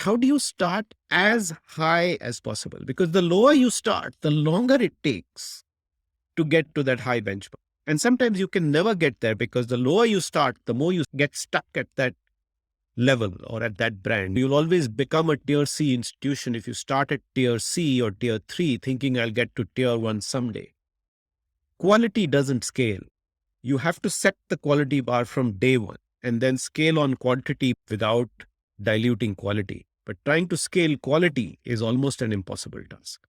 how do you start as high as possible? Because the lower you start, the longer it takes to get to that high benchmark. And sometimes you can never get there because the lower you start, the more you get stuck at that level or at that brand. You'll always become a tier C institution if you start at tier C or tier 3 thinking I'll get to tier 1 someday. Quality doesn't scale. You have to set the quality bar from day one and then scale on quantity without diluting quality. But trying to scale quality is almost an impossible task.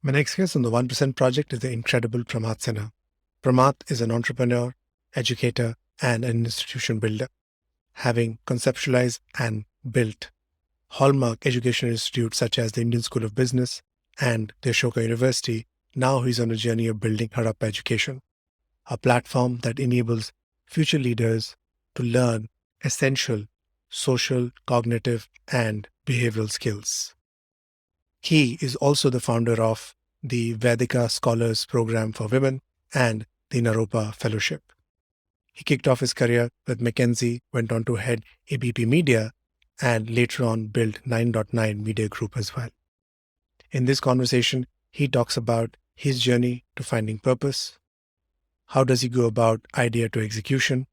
My next guest on the 1% Project is the incredible Pramath Sinha. Pramath is an entrepreneur, educator, and an institution builder. Having conceptualized and built hallmark educational institutes such as the Indian School of Business and the Ashoka University, now he's on a journey of building Harappa Education, a platform that enables future leaders to learn essential social, cognitive, and behavioral skills. He is also the founder of the Vedika Scholars Program for Women and the Naropa Fellowship. He kicked off his career with McKinsey, went on to head ABP Media, and later on built 9.9 Media Group as well. In this conversation, he talks about his journey to finding purpose. How does he go about idea to execution?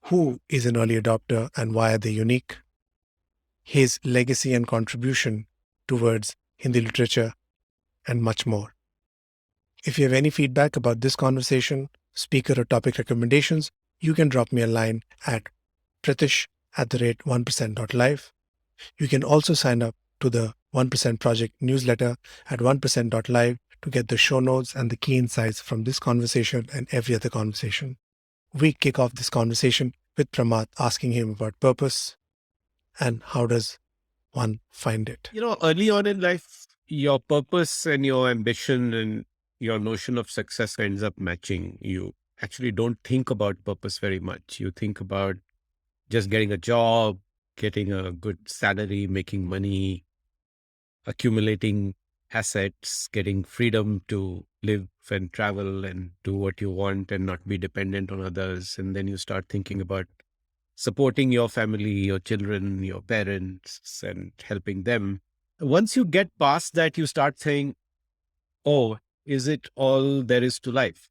Who is an early adopter and why are they unique? His legacy and contribution towards Hindi literature, and much more. If you have any feedback about this conversation, speaker or topic recommendations, you can drop me a line at pratish@1%.live. You can also sign up to the 1% Project newsletter at 1%.live to get the show notes and the key insights from this conversation and every other conversation. We kick off this conversation with Pramath asking him about purpose and how does one find it. Early on in life, your purpose and your ambition and your notion of success ends up matching. You actually don't think about purpose very much. You think about just getting a job, getting a good salary, making money, accumulating assets, getting freedom to live and travel and do what you want and not be dependent on others. And then you start thinking about supporting your family, your children, your parents, and helping them. Once you get past that, you start saying, oh, is it all there is to life?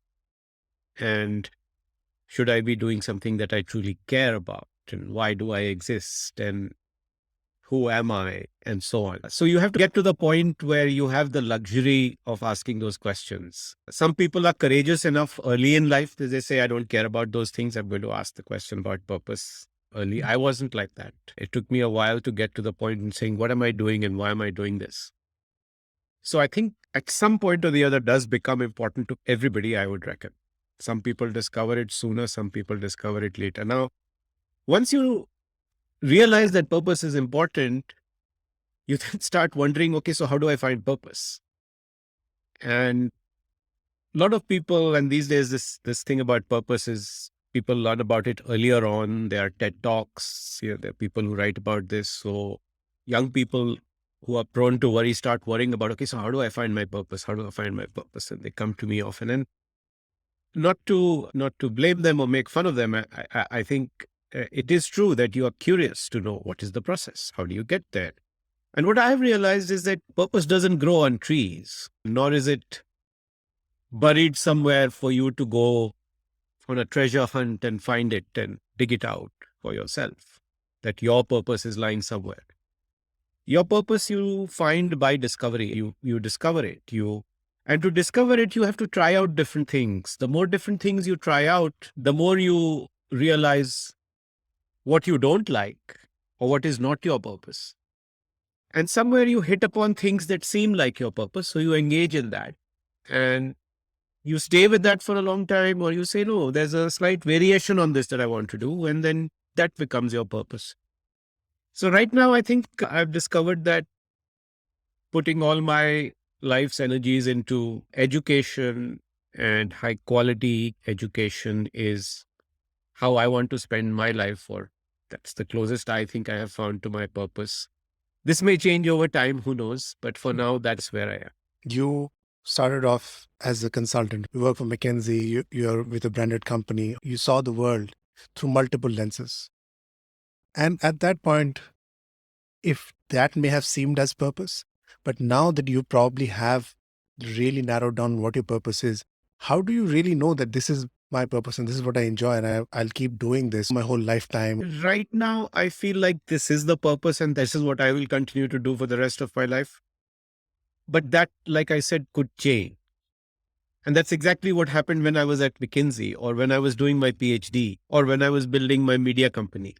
And should I be doing something that I truly care about? And why do I exist? And who am I? And so on. So you have to get to the point where you have the luxury of asking those questions. Some people are courageous enough early in life that they say, I don't care about those things. I'm going to ask the question about purpose early. I wasn't like that. It took me a while to get to the point in saying, what am I doing and why am I doing this? So I think at some point or the other does become important to everybody, I would reckon. Some people discover it sooner, some people discover it later. Now, once you realize that purpose is important, you then start wondering, okay, so how do I find purpose? And a lot of people, and these days this thing about purpose is people learn about it earlier on. There are TED Talks, there are people who write about this. So young people who are prone to worry start worrying about, okay, so how do I find my purpose? How do I find my purpose? And they come to me often. And not to blame them or make fun of them. I think it is true that you are curious to know what is the process. How do you get there? And what I've realized is that purpose doesn't grow on trees, nor is it buried somewhere for you to go on a treasure hunt and find it and dig it out for yourself. That your purpose is lying somewhere. Your purpose you find by discovery. You discover it. And to discover it, you have to try out different things. The more different things you try out, the more you realize what you don't like or what is not your purpose. And somewhere you hit upon things that seem like your purpose. So you engage in that and you stay with that for a long time, or you say, no, there's a slight variation on this that I want to do. And then that becomes your purpose. So right now, I think I've discovered that putting all my life's energies into education and high quality education is how I want to spend my life for. That's the closest I think I have found to my purpose. This may change over time, who knows? But for now, that's where I am. You started off as a consultant. You work for McKinsey, you're with a branded company. You saw the world through multiple lenses. And at that point, if that may have seemed as purpose, but now that you probably have really narrowed down what your purpose is, how do you really know that this is my purpose and this is what I enjoy and I'll keep doing this my whole lifetime? Right now, I feel like this is the purpose and this is what I will continue to do for the rest of my life. But that, like I said, could change. And that's exactly what happened when I was at McKinsey or when I was doing my PhD or when I was building my media company.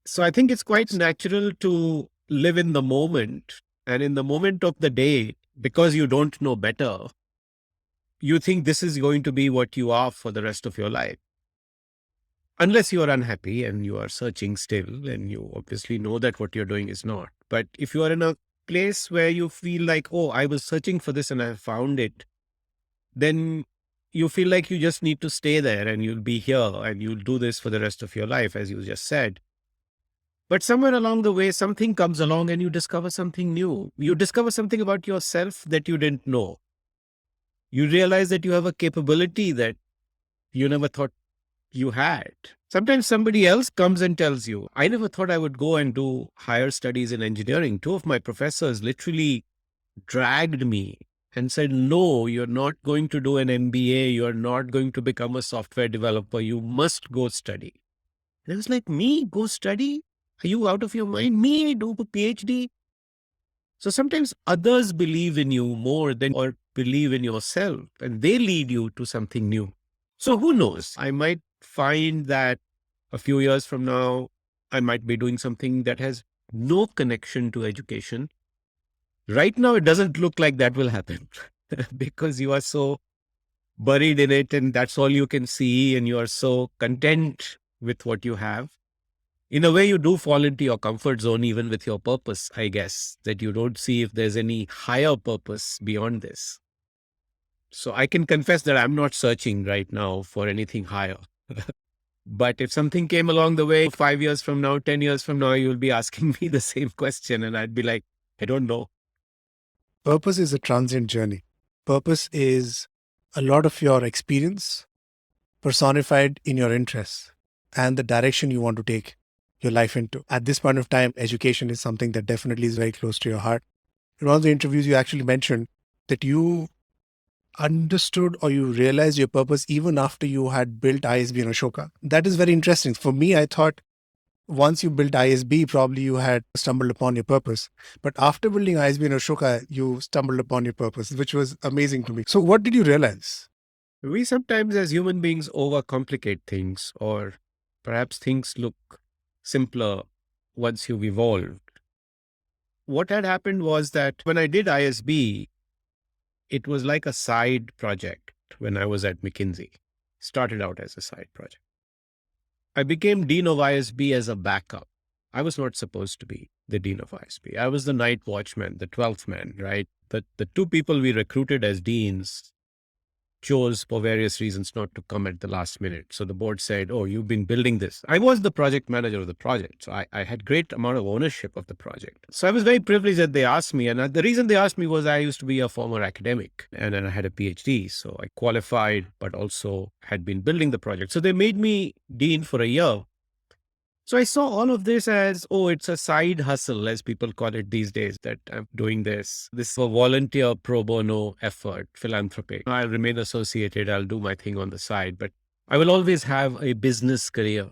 So I think it's quite natural to live in the moment, and in the moment of the day, because you don't know better, you think this is going to be what you are for the rest of your life. Unless you are unhappy and you are searching still, and you obviously know that what you're doing is not. But if you are in a place where you feel like, oh, I was searching for this and I found it, then you feel like you just need to stay there and you'll be here and you'll do this for the rest of your life, as you just said. But somewhere along the way, something comes along and you discover something new. You discover something about yourself that you didn't know. You realize that you have a capability that you never thought you had. Sometimes somebody else comes and tells you, I never thought I would go and do higher studies in engineering. Two of my professors literally dragged me and said, no, you're not going to do an MBA. You're not going to become a software developer. You must go study. And I was like, me go study? Are you out of your mind? Me do a PhD? So sometimes others believe in you more than or believe in yourself, and they lead you to something new. So who knows? I might find that a few years from now, I might be doing something that has no connection to education. Right now, it doesn't look like that will happen because you are so buried in it and that's all you can see, and you are so content with what you have. In a way, you do fall into your comfort zone, even with your purpose, I guess, that you don't see if there's any higher purpose beyond this. So I can confess that I'm not searching right now for anything higher. But if something came along the way 5 years from now, 10 years from now, you'll be asking me the same question. And I'd be like, I don't know. Purpose is a transient journey. Purpose is a lot of your experience personified in your interests and the direction you want to take your life into. At this point of time, education is something that definitely is very close to your heart. In one of the interviews, you actually mentioned that you understood or you realized your purpose even after you had built ISB and Ashoka. That is very interesting. For me, I thought once you built ISB, probably you had stumbled upon your purpose. But after building ISB and Ashoka, you stumbled upon your purpose, which was amazing to me. So what did you realize? We sometimes, as human beings, overcomplicate things, or perhaps things look simpler once you've evolved. What had happened was that when I did ISB, it was like a side project when I was at McKinsey. Started out as a side project. I became Dean of ISB as a backup. I was not supposed to be the Dean of ISB. I was the night watchman, the 12th man, right? The two people we recruited as deans chose for various reasons not to come at the last minute. So the board said, oh, you've been building this. I was the project manager of the project. So I had great amount of ownership of the project. So I was very privileged that they asked me. And the reason they asked me was I used to be a former academic and then I had a PhD. So I qualified, but also had been building the project. So they made me dean for a year. So I saw all of this as, oh, it's a side hustle, as people call it these days, that I'm doing this. This is a volunteer pro bono effort, philanthropic. I'll remain associated. I'll do my thing on the side, but I will always have a business career.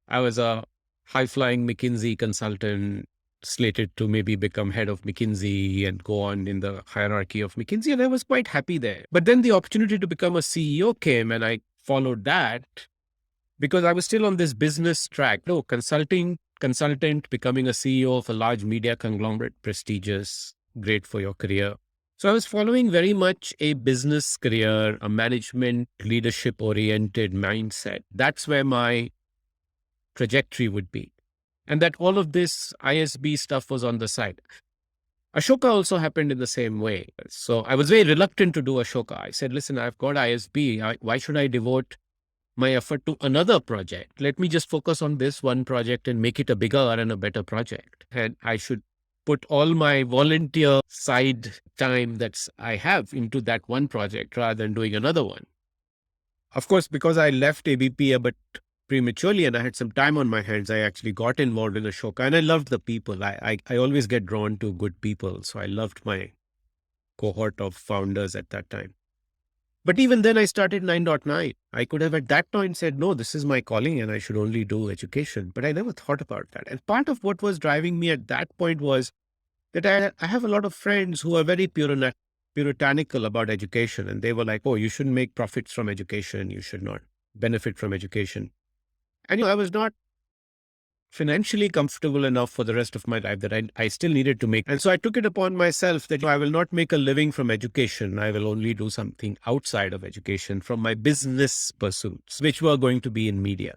I was a high-flying McKinsey consultant, slated to maybe become head of McKinsey and go on in the hierarchy of McKinsey, and I was quite happy there. But then the opportunity to become a CEO came, and I followed that. Because I was still on this business track. No, consultant, becoming a CEO of a large media conglomerate, prestigious, great for your career. So I was following very much a business career, a management, leadership oriented mindset. That's where my trajectory would be. And that all of this ISB stuff was on the side. Ashoka also happened in the same way. So I was very reluctant to do Ashoka. I said, listen, I've got ISB. Why should I devote my effort to another project? Let me just focus on this one project and make it a bigger and a better project. And I should put all my volunteer side time that I have into that one project rather than doing another one. Of course, because I left ABP a bit prematurely and I had some time on my hands, I actually got involved in Ashoka and I loved the people. I always get drawn to good people. So I loved my cohort of founders at that time. But even then, I started 9.9. I could have at that point said, no, this is my calling and I should only do education. But I never thought about that. And part of what was driving me at that point was that I have a lot of friends who are very puritanical about education. And they were like, oh, you shouldn't make profits from education. You should not benefit from education. And I was not financially comfortable enough for the rest of my life that I still needed to make. And so I took it upon myself that I will not make a living from education. I will only do something outside of education from my business pursuits, which were going to be in media.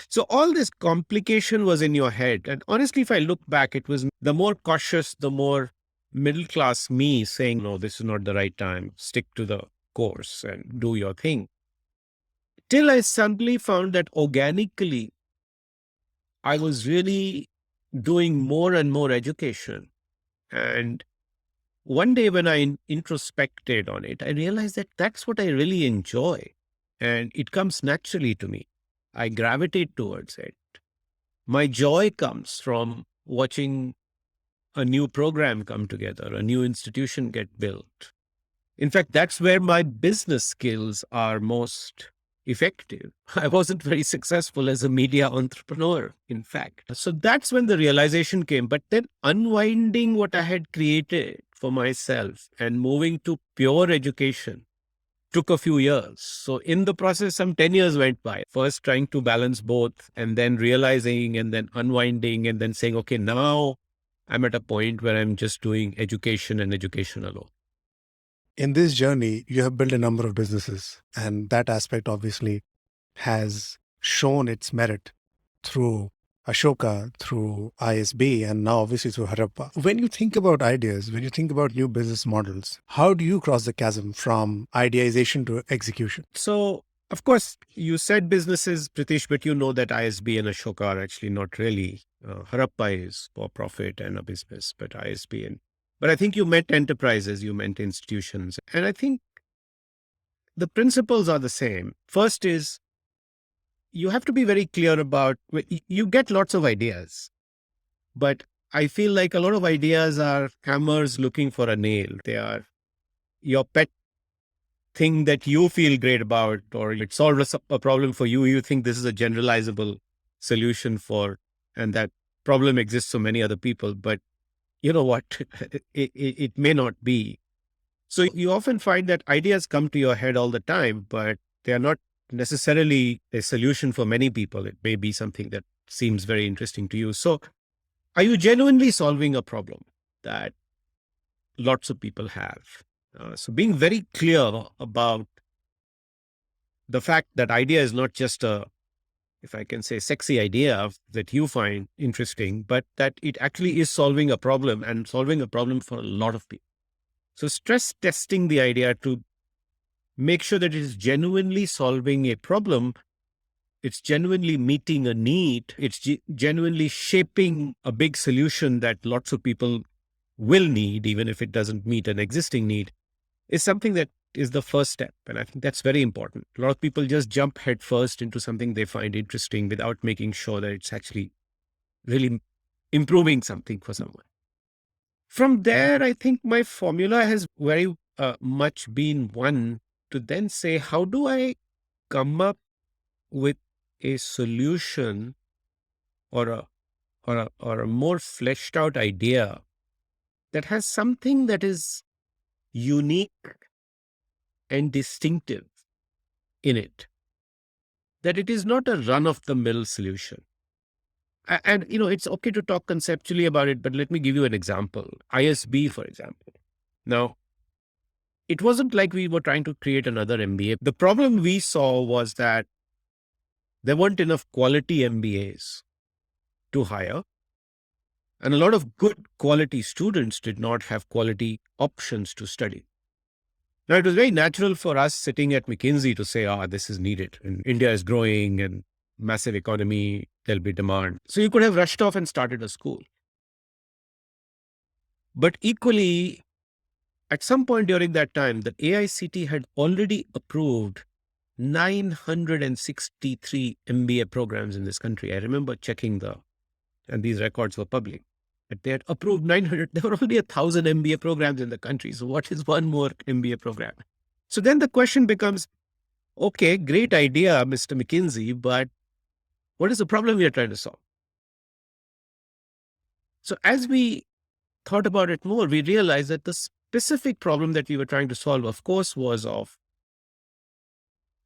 So all this complication was in your head. And honestly, if I look back, it was the more cautious, the more middle class me saying, no, this is not the right time. Stick to the course and do your thing. Till I suddenly found that organically, I was really doing more and more education. And one day when I introspected on it, I realized that that's what I really enjoy. And it comes naturally to me. I gravitate towards it. My joy comes from watching a new program come together, a new institution get built. In fact, that's where my business skills are most effective. I wasn't very successful as a media entrepreneur, in fact. So that's when the realization came. But then unwinding what I had created for myself and moving to pure education took a few years. So in the process, some 10 years went by. First trying to balance both and then realizing and then unwinding and then saying, okay, now I'm at a point where I'm just doing education and education alone. In this journey, you have built a number of businesses, and that aspect obviously has shown its merit through Ashoka, through ISB, and now obviously through Harappa. When you think about ideas, when you think about new business models, how do you cross the chasm from ideation to execution? So, of course, you said businesses, Pritish, but you know that ISB and Ashoka are actually not really. Harappa is for profit and a business, but ISB and. But I think you meant enterprises, you meant institutions. And I think the principles are the same. First is you have to be very clear about, you get lots of ideas, but I feel like a lot of ideas are hammers looking for a nail. They are your pet thing that you feel great about, or it solves a problem for you. You think this is a generalizable solution for, and that problem exists for many other people, but you know what? It may not be. So you often find that ideas come to your head all the time, but they are not necessarily a solution for many people. It may be something that seems very interesting to you. So are you genuinely solving a problem that lots of people have? So being very clear about the fact that idea is not just a, if I can say, sexy idea that you find interesting, but that it actually is solving a problem and solving a problem for a lot of people. So stress testing the idea to make sure that it is genuinely solving a problem. It's genuinely meeting a need. It's genuinely shaping a big solution that lots of people will need, even if it doesn't meet an existing need, is something that is the first step. And I think that's very important. A lot of people just jump headfirst into something they find interesting without making sure that it's actually really improving something for someone. From there, I think my formula has very much been one to then say, how do I come up with a solution or a more fleshed out idea that has something that is unique and distinctive in it, that it is not a run of the mill solution. And, it's okay to talk conceptually about it, but let me give you an example. ISB, for example. Now, it wasn't like we were trying to create another MBA. The problem we saw was that there weren't enough quality MBAs to hire. And a lot of good quality students did not have quality options to study. Now, it was very natural for us sitting at McKinsey to say, this is needed. And India is growing and massive economy, there'll be demand. So you could have rushed off and started a school. But equally, at some point during that time, the AICT had already approved 963 MBA programs in this country. I remember checking and these records were public. But they had approved 900. There were only 1,000 MBA programs in the country. So what is one more MBA program? So then the question becomes, okay, great idea, Mr. McKinsey, but what is the problem we are trying to solve? So as we thought about it more, we realized that the specific problem that we were trying to solve, of course, was of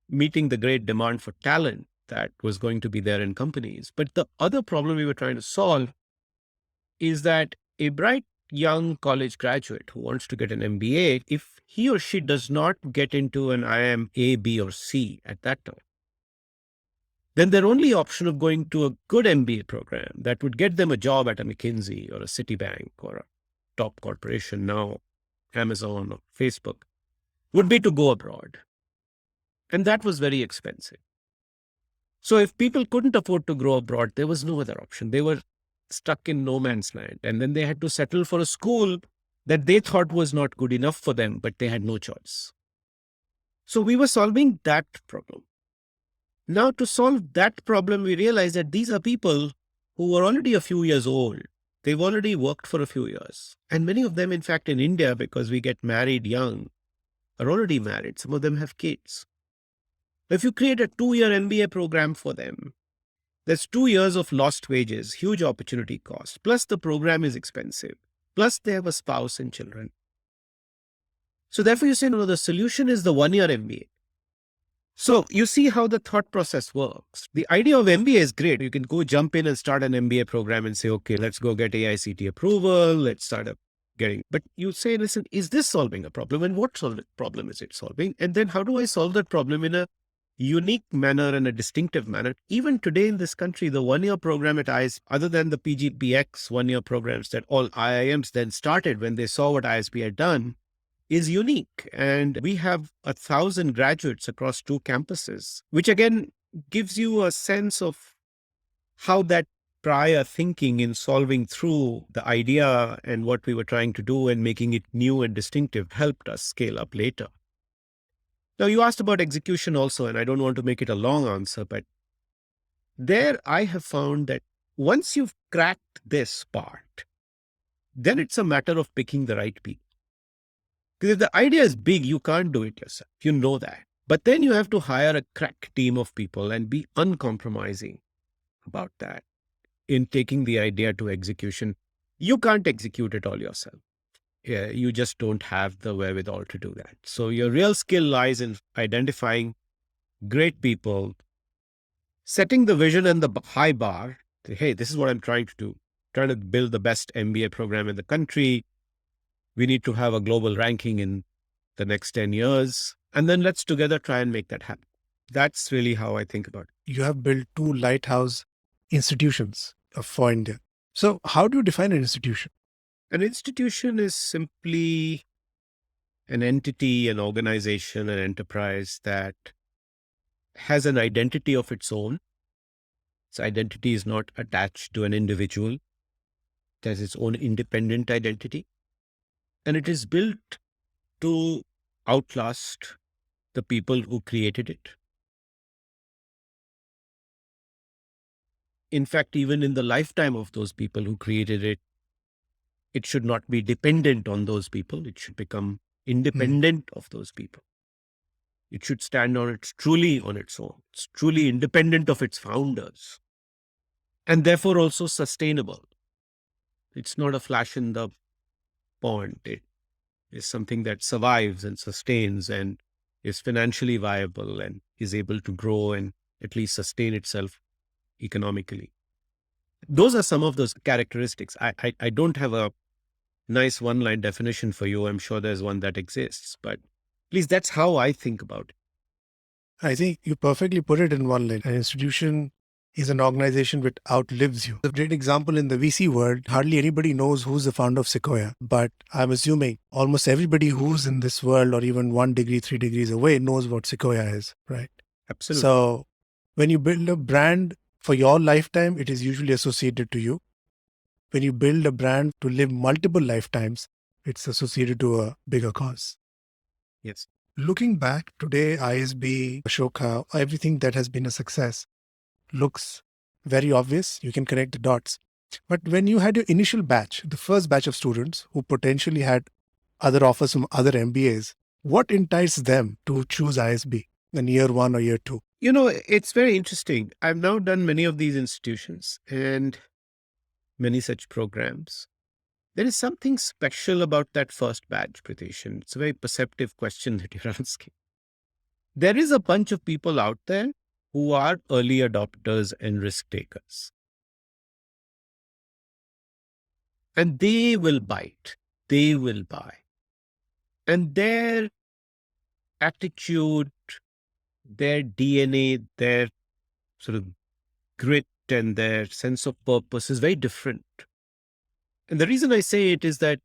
meeting the great demand for talent that was going to be there in companies. But the other problem we were trying to solve is that a bright young college graduate who wants to get an MBA, if he or she does not get into an IIM A, B, or C at that time, then their only option of going to a good MBA program that would get them a job at a McKinsey or a Citibank or a top corporation, now Amazon or Facebook, would be to go abroad. And that was very expensive. So if people couldn't afford to go abroad, there was no other option. They were stuck in no man's land. And then they had to settle for a school that they thought was not good enough for them, but they had no choice. So we were solving that problem. Now, to solve that problem, we realized that these are people who were already a few years old. They've already worked for a few years. And many of them, in fact, in India, because we get married young, are already married. Some of them have kids. If you create a 2-year MBA program for them, there's 2 years of lost wages, huge opportunity cost, plus the program is expensive, plus they have a spouse and children. So therefore you say, no, the solution is the 1-year MBA. So you see how the thought process works. The idea of MBA is great. You can go jump in and start an MBA program and say, okay, let's go get AICTE approval. Let's start getting, but you say, listen, is this solving a problem? And what problem is it solving? And then how do I solve that problem in a unique manner and a distinctive manner? Even today in this country, the 1-year program at ISB, other than the PGPX 1-year programs that all IIMs then started when they saw what ISB had done, is unique. And we have 1,000 graduates across 2 campuses, which again gives you a sense of how that prior thinking in solving through the idea and what we were trying to do and making it new and distinctive helped us scale up later. Now, you asked about execution also, and I don't want to make it a long answer, but there I have found that once you've cracked this part, then it's a matter of picking the right people. Because if the idea is big, you can't do it yourself. You know that. But then you have to hire a crack team of people and be uncompromising about that in taking the idea to execution. You can't execute it all yourself. Yeah, you just don't have the wherewithal to do that. So your real skill lies in identifying great people, setting the vision and the high bar. Hey, this is what I'm trying to do. Trying to build the best MBA program in the country. We need to have a global ranking in the next 10 years. And then let's together try and make that happen. That's really how I think about it. You have built 2 lighthouse institutions for India. So how do you define an institution? An institution is simply an entity, an organization, an enterprise that has an identity of its own. Its identity is not attached to an individual. It has its own independent identity. And it is built to outlast the people who created it. In fact, even in the lifetime of those people who created it, it should not be dependent on those people. It should become independent of those people. It should stand truly on its own. It's truly independent of its founders. And therefore also sustainable. It's not a flash in the pond. It is something that survives and sustains and is financially viable and is able to grow and at least sustain itself economically. Those are some of those characteristics. I don't have a nice one-line definition for you. I'm sure there's one that exists, but please, that's how I think about it. I think you perfectly put it in one line. An institution is an organization which outlives you. A great example in the VC world, hardly anybody knows who's the founder of Sequoia, but I'm assuming almost everybody who's in this world or even 1 degree, 3 degrees away knows what Sequoia is, right? Absolutely. So when you build a brand for your lifetime, it is usually associated to you. When you build a brand to live multiple lifetimes, it's associated to a bigger cause. Yes. Looking back today, ISB, Ashoka, everything that has been a success looks very obvious. You can connect the dots. But when you had your initial batch, the first batch of students who potentially had other offers from other MBAs, what enticed them to choose ISB in year one or year two? It's very interesting. I've now done many of these institutions and many such programs. There is something special about that first batch, Pritesh, and it's a very perceptive question that you're asking. There is a bunch of people out there who are early adopters and risk takers. And they will bite, they will buy. And their attitude, their DNA, their sort of grit and their sense of purpose is very different. And the reason I say it is that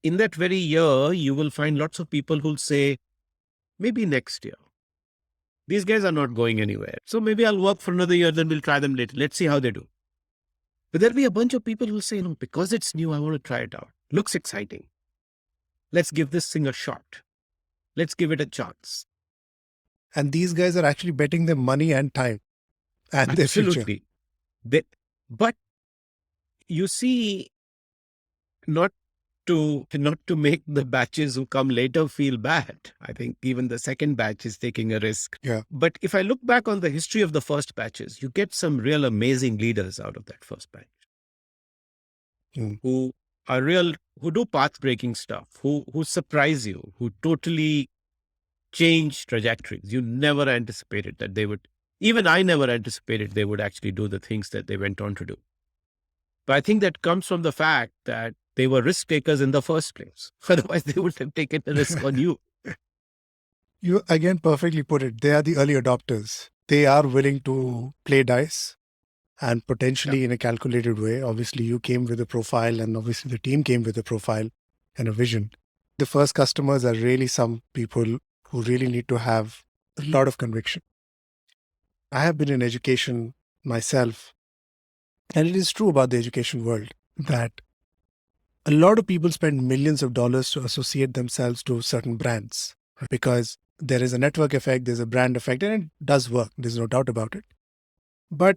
in that very year, you will find lots of people who'll say, maybe next year. These guys are not going anywhere. So maybe I'll work for another year, then we'll try them later. Let's see how they do. But there'll be a bunch of people who'll say, no, because it's new, I want to try it out. Looks exciting. Let's give this thing a shot. Let's give it a chance. And these guys are actually betting their money and time and their future. Absolutely. But you see, not to make the batches who come later feel bad. I think even the second batch is taking a risk. Yeah. But if I look back on the history of the first batches, you get some real amazing leaders out of that first batch who do path-breaking stuff, who surprise you, who totally change trajectories. You never anticipated that they would. Even I never anticipated they would actually do the things that they went on to do. But I think that comes from the fact that they were risk takers in the first place. Otherwise, they would have taken a risk on you. You again perfectly put it. They are the early adopters. They are willing to play dice and potentially in a calculated way. Obviously, you came with a profile and obviously the team came with a profile and a vision. The first customers are really some people who really need to have a lot of conviction. I have been in education myself, and it is true about the education world that a lot of people spend millions of dollars to associate themselves to certain brands because there is a network effect, there's a brand effect, and it does work. There's no doubt about it. But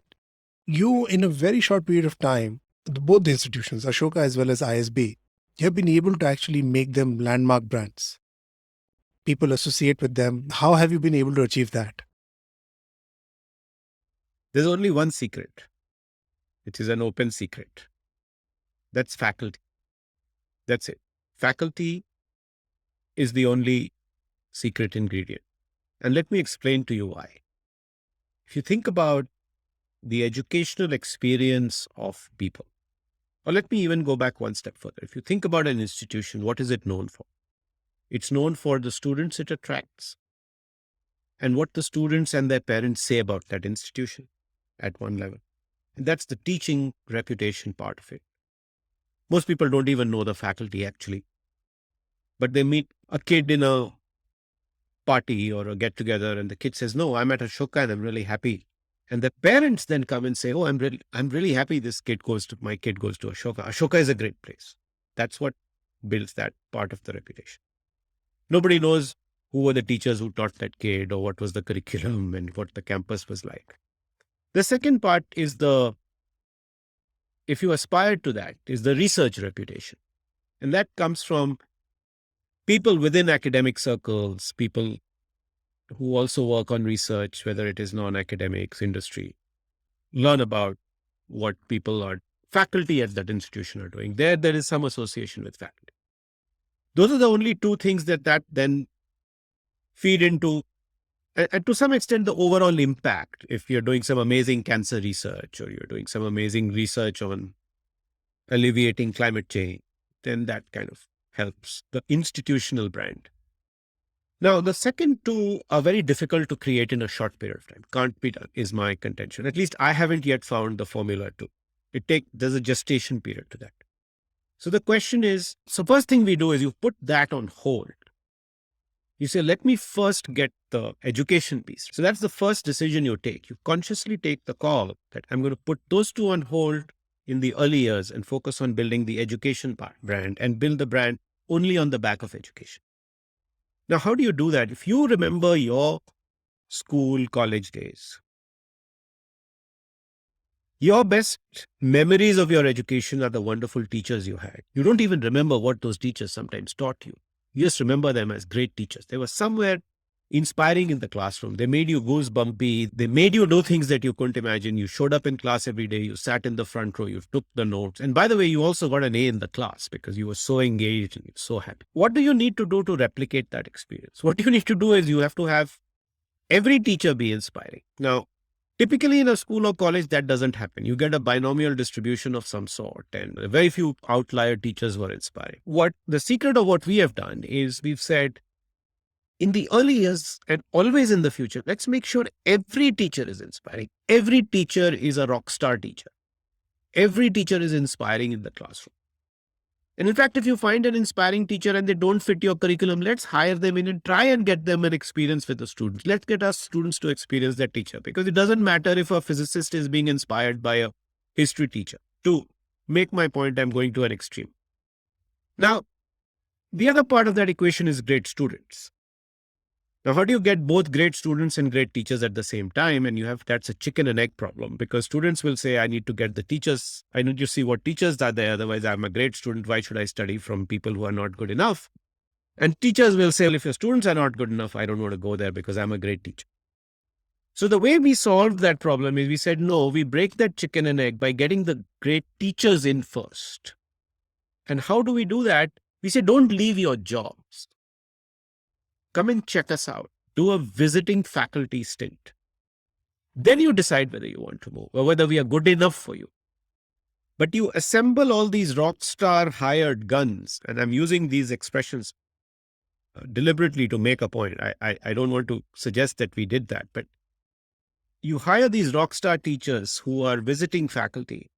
you, in a very short period of time, both the institutions, Ashoka as well as ISB, you have been able to actually make them landmark brands. People associate with them. How have you been able to achieve that? There's only one secret. It is an open secret. That's faculty. That's it. Faculty is the only secret ingredient. And let me explain to you why. If you think about the educational experience of people, or let me even go back one step further. If you think about an institution, what is it known for? It's known for the students it attracts and what the students and their parents say about that institution at one level. And that's the teaching reputation part of it. Most people don't even know the faculty actually, but they meet a kid in a party or a get together and the kid says, no, I'm at Ashoka and I'm really happy. And the parents then come and say, oh, I'm really happy my kid goes to Ashoka. Ashoka is a great place. That's what builds that part of the reputation. Nobody knows who were the teachers who taught that kid or what was the curriculum and what the campus was like. The second part is if you aspire to that, is the research reputation. And that comes from people within academic circles, people who also work on research, whether it is non-academics, industry, learn about what faculty at that institution are doing. There is some association with faculty. Those are the only two things that then feed into, and to some extent, the overall impact. If you're doing some amazing cancer research or you're doing some amazing research on alleviating climate change, then that kind of helps the institutional brand. Now, the second two are very difficult to create in a short period of time. Can't be done, is my contention. At least I haven't yet found the formula to. There's a gestation period to that. So the question is, so first thing we do is you put that on hold. You say, let me first get the education piece. So that's the first decision you take. You consciously take the call that I'm going to put those two on hold in the early years and focus on building the education brand and build the brand only on the back of education. Now, how do you do that? If you remember your school, college days, your best memories of your education are the wonderful teachers you had. You don't even remember what those teachers sometimes taught you. You just remember them as great teachers. They were somewhere inspiring in the classroom. They made you goosebumpy. They made you do things that you couldn't imagine. You showed up in class every day. You sat in the front row. You took the notes. And by the way, you also got an A in the class because you were so engaged and you were so happy. What do you need to do to replicate that experience? What you need to do is you have to have every teacher be inspiring. Now, typically in a school or college, that doesn't happen. You get a binomial distribution of some sort, and very few outlier teachers were inspiring. What the secret of what we have done is we've said, in the early years and always in the future, let's make sure every teacher is inspiring. Every teacher is a rock star teacher. Every teacher is inspiring in the classroom. And in fact, if you find an inspiring teacher and they don't fit your curriculum, let's hire them in and try and get them an experience with the students. Let's get our students to experience that teacher, because it doesn't matter if a physicist is being inspired by a history teacher. To make my point, I'm going to an extreme. Now, the other part of that equation is great students. Now, how do you get both great students and great teachers at the same time? And that's a chicken and egg problem, because students will say, I need to get the teachers. I need to see what teachers are there. Otherwise, I'm a great student. Why should I study from people who are not good enough? And teachers will say, well, if your students are not good enough, I don't want to go there because I'm a great teacher. So the way we solved that problem is we said, no, we break that chicken and egg by getting the great teachers in first. And how do we do that? We say, don't leave your jobs. Come and check us out. Do a visiting faculty stint. Then you decide whether you want to move or whether we are good enough for you. But you assemble all these rock star hired guns, and I'm using these expressions deliberately to make a point. I don't want to suggest that we did that, but you hire these rock star teachers who are visiting faculty.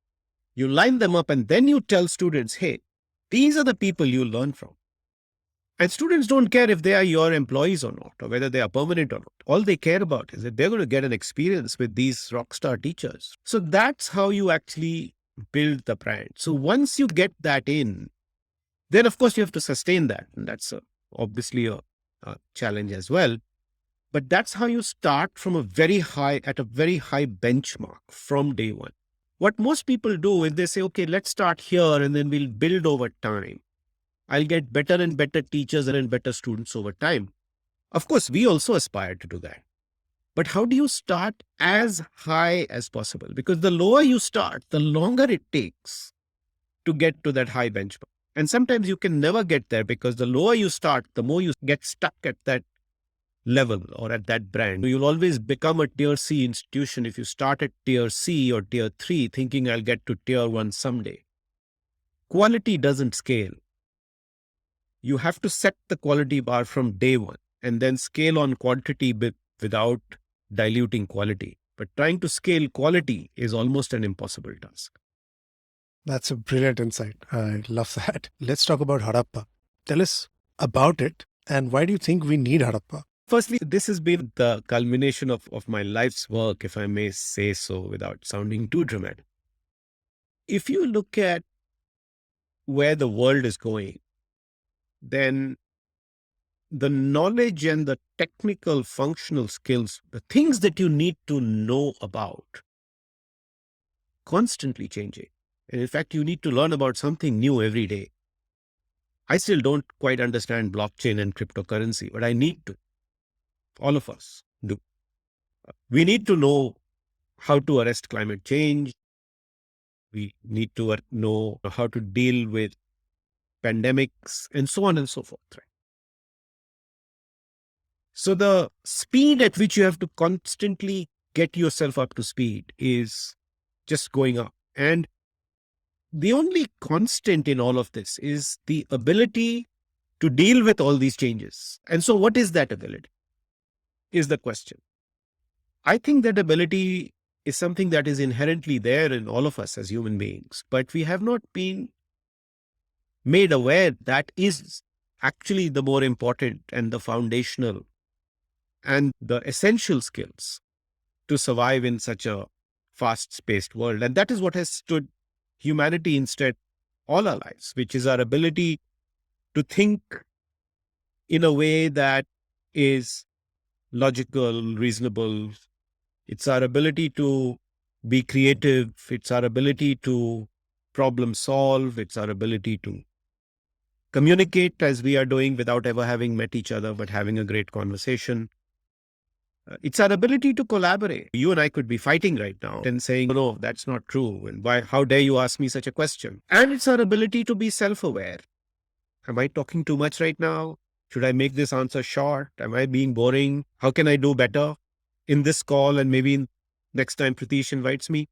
You line them up and then you tell students, hey, these are the people you learn from. And students don't care if they are your employees or not, or whether they are permanent or not. All they care about is that they're going to get an experience with these rock star teachers. So that's how you actually build the brand. So once you get that in, then of course you have to sustain that. And that's obviously a challenge as well. But that's how you start from at a very high benchmark from day one. What most people do is they say, okay, let's start here and then we'll build over time. I'll get better and better teachers and better students over time. Of course, we also aspire to do that. But how do you start as high as possible? Because the lower you start, the longer it takes to get to that high benchmark. And sometimes you can never get there, because the lower you start, the more you get stuck at that level or at that brand. You'll always become a tier C institution if you start at tier C or tier 3 thinking I'll get to tier 1 someday. Quality doesn't scale. You have to set the quality bar from day one and then scale on quantity without diluting quality. But trying to scale quality is almost an impossible task. That's a brilliant insight. I love that. Let's talk about Harappa. Tell us about it, and why do you think we need Harappa? Firstly, this has been the culmination of my life's work, if I may say so, without sounding too dramatic. If you look at where the world is going, then the knowledge and the technical functional skills, the things that you need to know about, constantly changing. And in fact, you need to learn about something new every day. I still don't quite understand blockchain and cryptocurrency, but I need to. All of us do. We need to know how to arrest climate change. We need to know how to deal with pandemics and so on and so forth. Right? So the speed at which you have to constantly get yourself up to speed is just going up. And the only constant in all of this is the ability to deal with all these changes. And so what is that ability? Is the question. I think that ability is something that is inherently there in all of us as human beings, but we have not been made aware that is actually the more important and the foundational and the essential skills to survive in such a fast-paced world. And that is what has stood humanity instead all our lives, which is our ability to think in a way that is logical, reasonable. It's our ability to be creative. It's our ability to problem solve. It's our ability to communicate as we are doing without ever having met each other, but having a great conversation. It's our ability to collaborate. You and I could be fighting right now and saying, no, that's not true. And why, how dare you ask me such a question? And it's our ability to be self-aware. Am I talking too much right now? Should I make this answer short? Am I being boring? How can I do better in this call? And maybe next time Pratish invites me.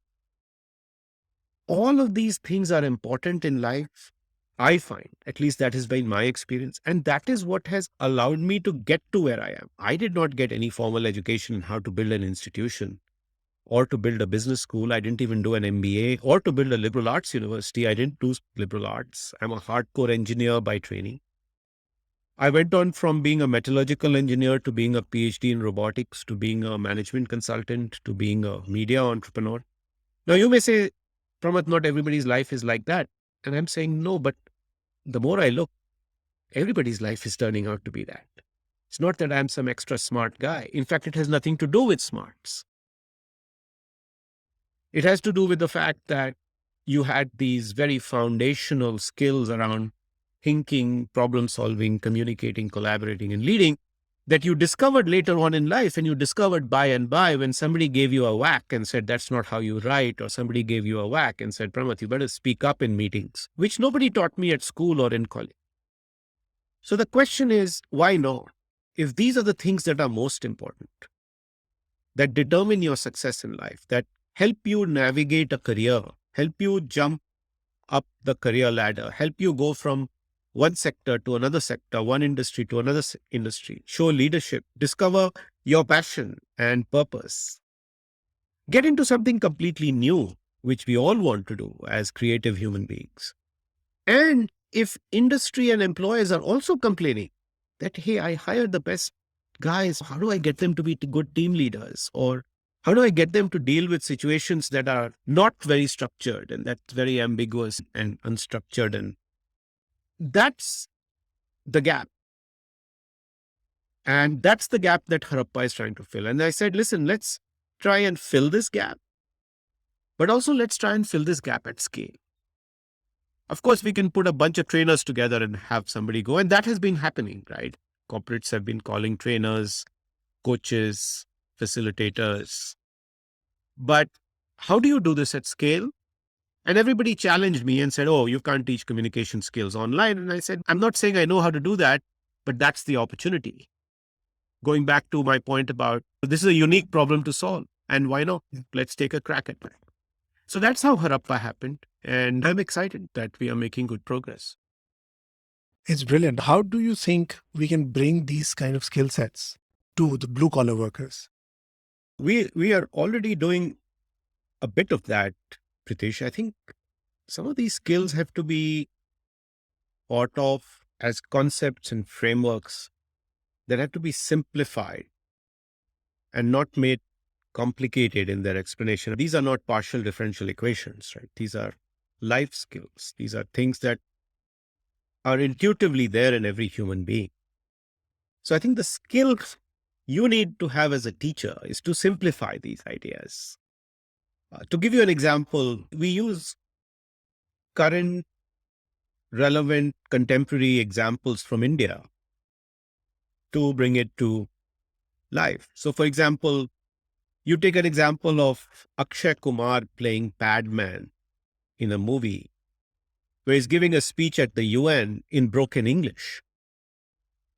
All of these things are important in life. I find, at least that has been my experience. And that is what has allowed me to get to where I am. I did not get any formal education in how to build an institution or to build a business school. I didn't even do an MBA or to build a liberal arts university. I didn't do liberal arts. I'm a hardcore engineer by training. I went on from being a metallurgical engineer to being a PhD in robotics, to being a management consultant, to being a media entrepreneur. Now you may say, Pramath, not everybody's life is like that. And I'm saying no, but the more I look, everybody's life is turning out to be that. It's not that I'm some extra smart guy. In fact, it has nothing to do with smarts. It has to do with the fact that you had these very foundational skills around thinking, problem solving, communicating, collaborating, and leading that you discovered later on in life. And you discovered by and by when somebody gave you a whack and said, that's not how you write, or somebody gave you a whack and said, Pramath, you better speak up in meetings, which nobody taught me at school or in college. So the question is, why not? If these are the things that are most important, that determine your success in life, that help you navigate a career, help you jump up the career ladder, help you go from one sector to another sector, one industry to another industry, show leadership, discover your passion and purpose, get into something completely new, which we all want to do as creative human beings. And if industry and employers are also complaining that, hey, I hired the best guys, how do I get them to be good team leaders? Or how do I get them to deal with situations that are not very structured and that's very ambiguous and unstructured? And that's the gap. And that's the gap that Harappa is trying to fill. And I said, listen, let's try and fill this gap, but also let's try and fill this gap at scale. Of course, we can put a bunch of trainers together and have somebody go. And that has been happening, right? Corporates have been calling trainers, coaches, facilitators. But how do you do this at scale? And everybody challenged me and said, oh, you can't teach communication skills online. And I said, I'm not saying I know how to do that, but that's the opportunity. Going back to my point about this is a unique problem to solve. And why not? Let's take a crack at that. So that's how Harappa happened. And I'm excited that we are making good progress. It's brilliant. How do you think we can bring these kind of skill sets to the blue collar workers? We are already doing a bit of that, Pritish. I think some of these skills have to be thought of as concepts and frameworks that have to be simplified and not made complicated in their explanation. These are not partial differential equations, right? These are life skills. These are things that are intuitively there in every human being. So I think the skills you need to have as a teacher is to simplify these ideas. To give you an example, we use current, relevant, contemporary examples from India to bring it to life. So for example, you take an example of Akshay Kumar playing Padman in a movie where he's giving a speech at the UN in broken English.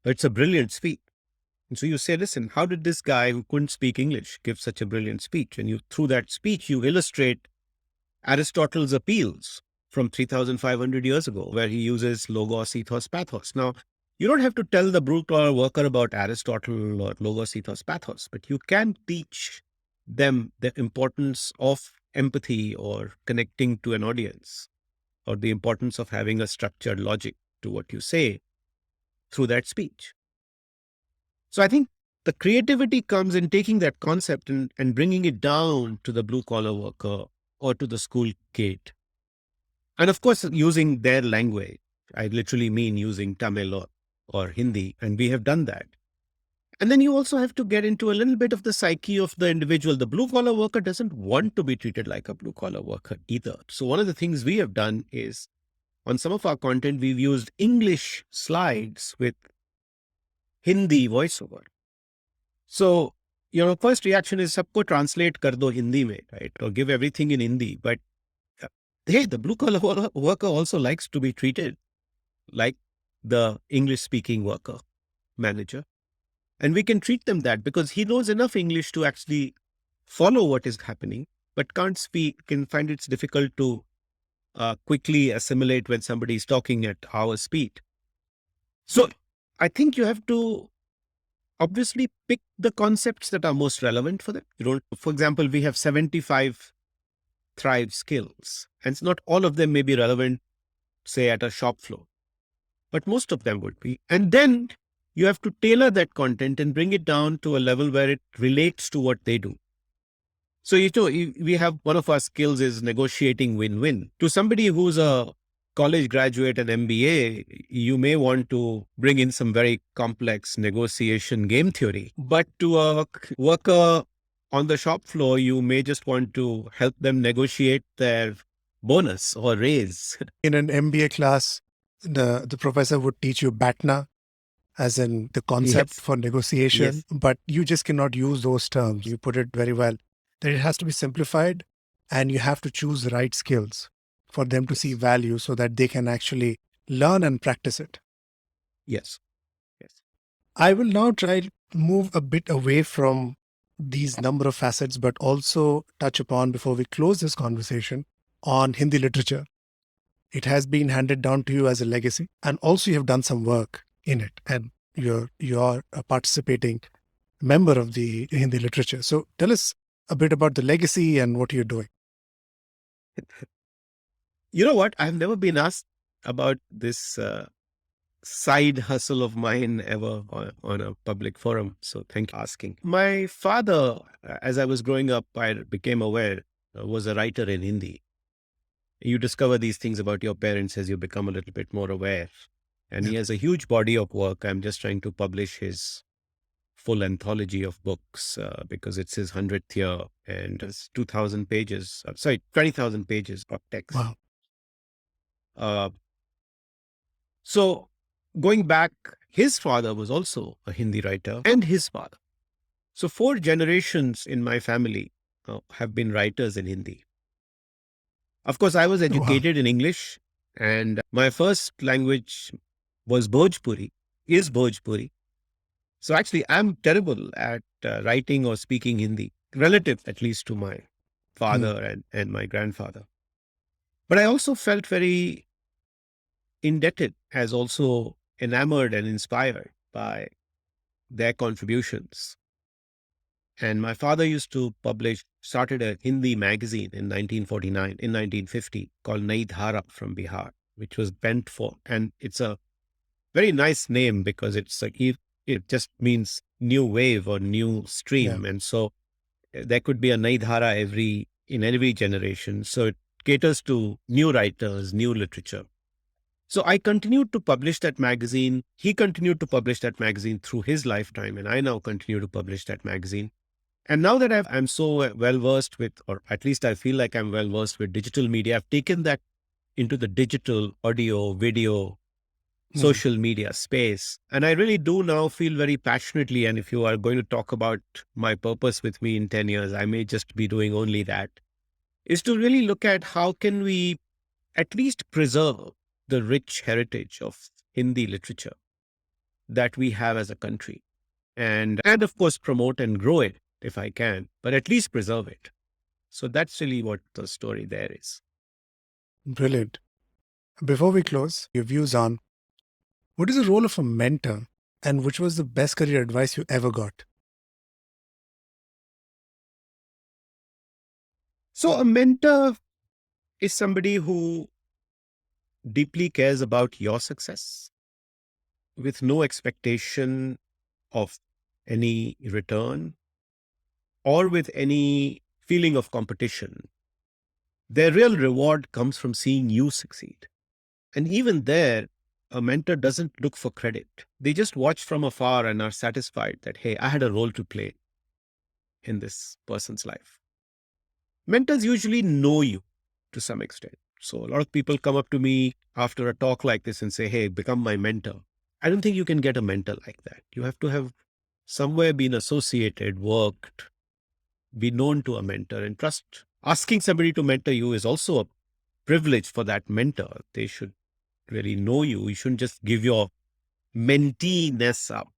It's a brilliant speech. And so you say, listen, how did this guy who couldn't speak English give such a brilliant speech? And through that speech, you illustrate Aristotle's appeals from 3,500 years ago, where he uses logos, ethos, pathos. Now, you don't have to tell the blue-collar worker about Aristotle or logos, ethos, pathos, but you can teach them the importance of empathy or connecting to an audience, or the importance of having a structured logic to what you say through that speech. So I think the creativity comes in taking that concept and bringing it down to the blue-collar worker or to the school kid. And of course, using their language. I literally mean using Tamil or Hindi, and we have done that. And then you also have to get into a little bit of the psyche of the individual. The blue collar worker doesn't want to be treated like a blue collar worker either. So one of the things we have done is on some of our content, we've used English slides with Hindi voiceover. So, first reaction is sabko translate kar do Hindi mein, right? Or give everything in Hindi. But hey, the blue collar worker also likes to be treated like the English speaking worker manager. And we can treat them that because he knows enough English to actually follow what is happening, but can't speak, can find it's difficult to quickly assimilate when somebody is talking at our speed. So I think you have to obviously pick the concepts that are most relevant for them. For example, we have 75 Thrive skills, and it's not all of them may be relevant, say, at a shop floor, but most of them would be. And then you have to tailor that content and bring it down to a level where it relates to what they do. So, we have one of our skills is negotiating win-win. To somebody who's a college graduate and MBA, you may want to bring in some very complex negotiation game theory. But to a worker on the shop floor, you may just want to help them negotiate their bonus or raise. In an MBA class, the professor would teach you BATNA, as in the concept Yes. for negotiation, Yes. but you just cannot use those terms. You put it very well. That it has to be simplified and you have to choose the right skills for them to see value so that they can actually learn and practice it. Yes. Yes. I will now try to move a bit away from these number of facets, but also touch upon, before we close this conversation, on Hindi literature. It has been handed down to you as a legacy, and also you have done some work in it, and you're a participating member of the Hindi literature. So tell us a bit about the legacy and what you're doing. You know what? I've never been asked about this side hustle of mine ever on a public forum. So thank you for asking. My father, as I was growing up, I became aware, was a writer in Hindi. You discover these things about your parents as you become a little bit more aware. And he has a huge body of work. I'm just trying to publish his full anthology of books because it's his 100th year and it's 20,000 pages, 20,000 pages of text. Wow. So going back, his father was also a Hindi writer and his father. So 4 generations in my family have been writers in Hindi. Of course, I was educated in English and my first language was Bhojpuri, is Bhojpuri. So actually, I'm terrible at writing or speaking Hindi, relative at least to my father and my grandfather. But I also felt very indebted, as also enamored and inspired by their contributions. And my father used to started a Hindi magazine in 1950 called Nai Dhara from Bihar, which was bent for, and it's a very nice name because it's like, it just means new wave or new stream. Yeah. And so there could be a Nai Dhara in every generation. So it caters to new writers, new literature. So I continued to publish that magazine. He continued to publish that magazine through his lifetime, and I now continue to publish that magazine. And now that I'm so well versed with, or at least I feel like I'm well versed with digital media, I've taken that into the digital audio, video, social media space. And I really do now feel very passionately. And if you are going to talk about my purpose with me in 10 years, I may just be doing only that, is to really look at how can we at least preserve the rich heritage of Hindi literature that we have as a country. And of course, promote and grow it if I can, but at least preserve it. So that's really what the story there is. Brilliant. Before we close, your views on what is the role of a mentor and which was the best career advice you ever got? So a mentor is somebody who deeply cares about your success with no expectation of any return or with any feeling of competition. Their real reward comes from seeing you succeed. And even there, a mentor doesn't look for credit. They just watch from afar and are satisfied that, hey, I had a role to play in this person's life. Mentors usually know you to some extent. So a lot of people come up to me after a talk like this and say, hey, become my mentor. I don't think you can get a mentor like that. You have to have somewhere been associated, worked, be known to a mentor, and trust. Asking somebody to mentor you is also a privilege for that mentor. They should really know you. You shouldn't just give your mentee-ness up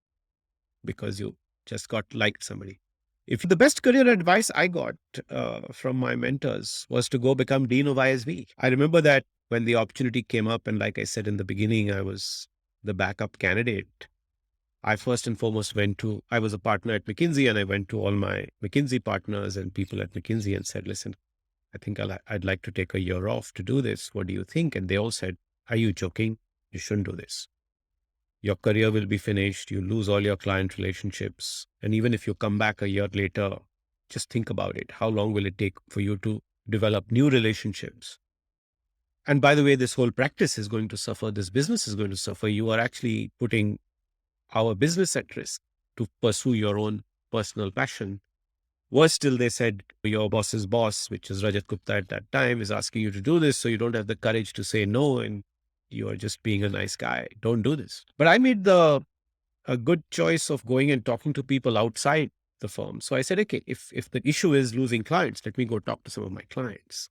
because you just got liked somebody. If the best career advice I got from my mentors was to go become dean of ISB. I remember that when the opportunity came up, and like I said in the beginning, I was the backup candidate. I first and foremost I was a partner at McKinsey, and I went to all my McKinsey partners and people at McKinsey and said, listen, I think I'd like to take a year off to do this. What do you think? And they all said, are you joking? You shouldn't do this. Your career will be finished. You lose all your client relationships. And even if you come back a year later, just think about it. How long will it take for you to develop new relationships? And by the way, this whole practice is going to suffer. This business is going to suffer. You are actually putting our business at risk to pursue your own personal passion. Worse still, they said your boss's boss, which is Rajat Gupta at that time, is asking you to do this. So you don't have the courage to say no, and you are just being a nice guy. Don't do this. But I made a good choice of going and talking to people outside the firm. So I said, okay, if the issue is losing clients, let me go talk to some of my clients.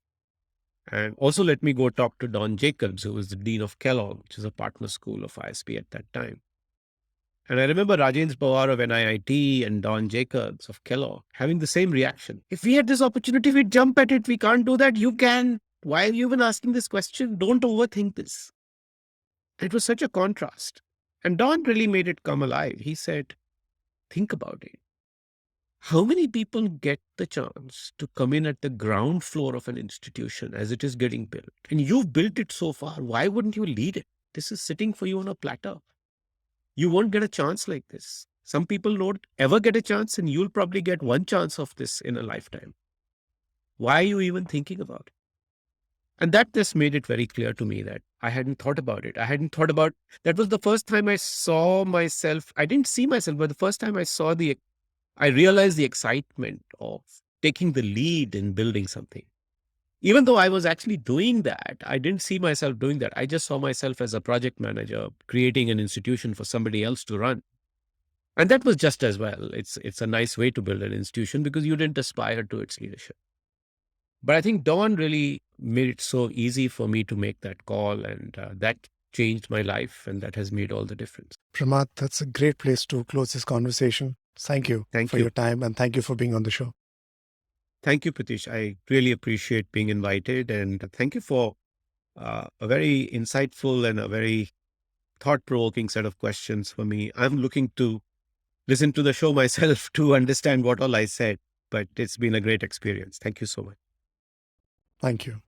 And also let me go talk to Don Jacobs, who was the dean of Kellogg, which is a partner school of ISB at that time. And I remember Rajendra Pawar of NIIT and Don Jacobs of Kellogg having the same reaction. If we had this opportunity, we'd jump at it. We can't do that. You can. Why are you even asking this question? Don't overthink this. It was such a contrast. And Don really made it come alive. He said, think about it. How many people get the chance to come in at the ground floor of an institution as it is getting built? And you've built it so far. Why wouldn't you lead it? This is sitting for you on a platter. You won't get a chance like this. Some people don't ever get a chance, and you'll probably get one chance of this in a lifetime. Why are you even thinking about it? And that just made it very clear to me that I hadn't thought about it. That was the first time I saw myself. I didn't see myself, but the first time I realized the excitement of taking the lead in building something. Even though I was actually doing that, I didn't see myself doing that. I just saw myself as a project manager, creating an institution for somebody else to run. And that was just as well. It's a nice way to build an institution because you didn't aspire to its leadership. But I think Dawn really made it so easy for me to make that call, and that changed my life, and that has made all the difference. Pramath, that's a great place to close this conversation. Thank you for your time, and thank you for being on the show. Thank you, Pratish. I really appreciate being invited, and thank you for a very insightful and a very thought-provoking set of questions for me. I'm looking to listen to the show myself to understand what all I said, but it's been a great experience. Thank you so much. Thank you.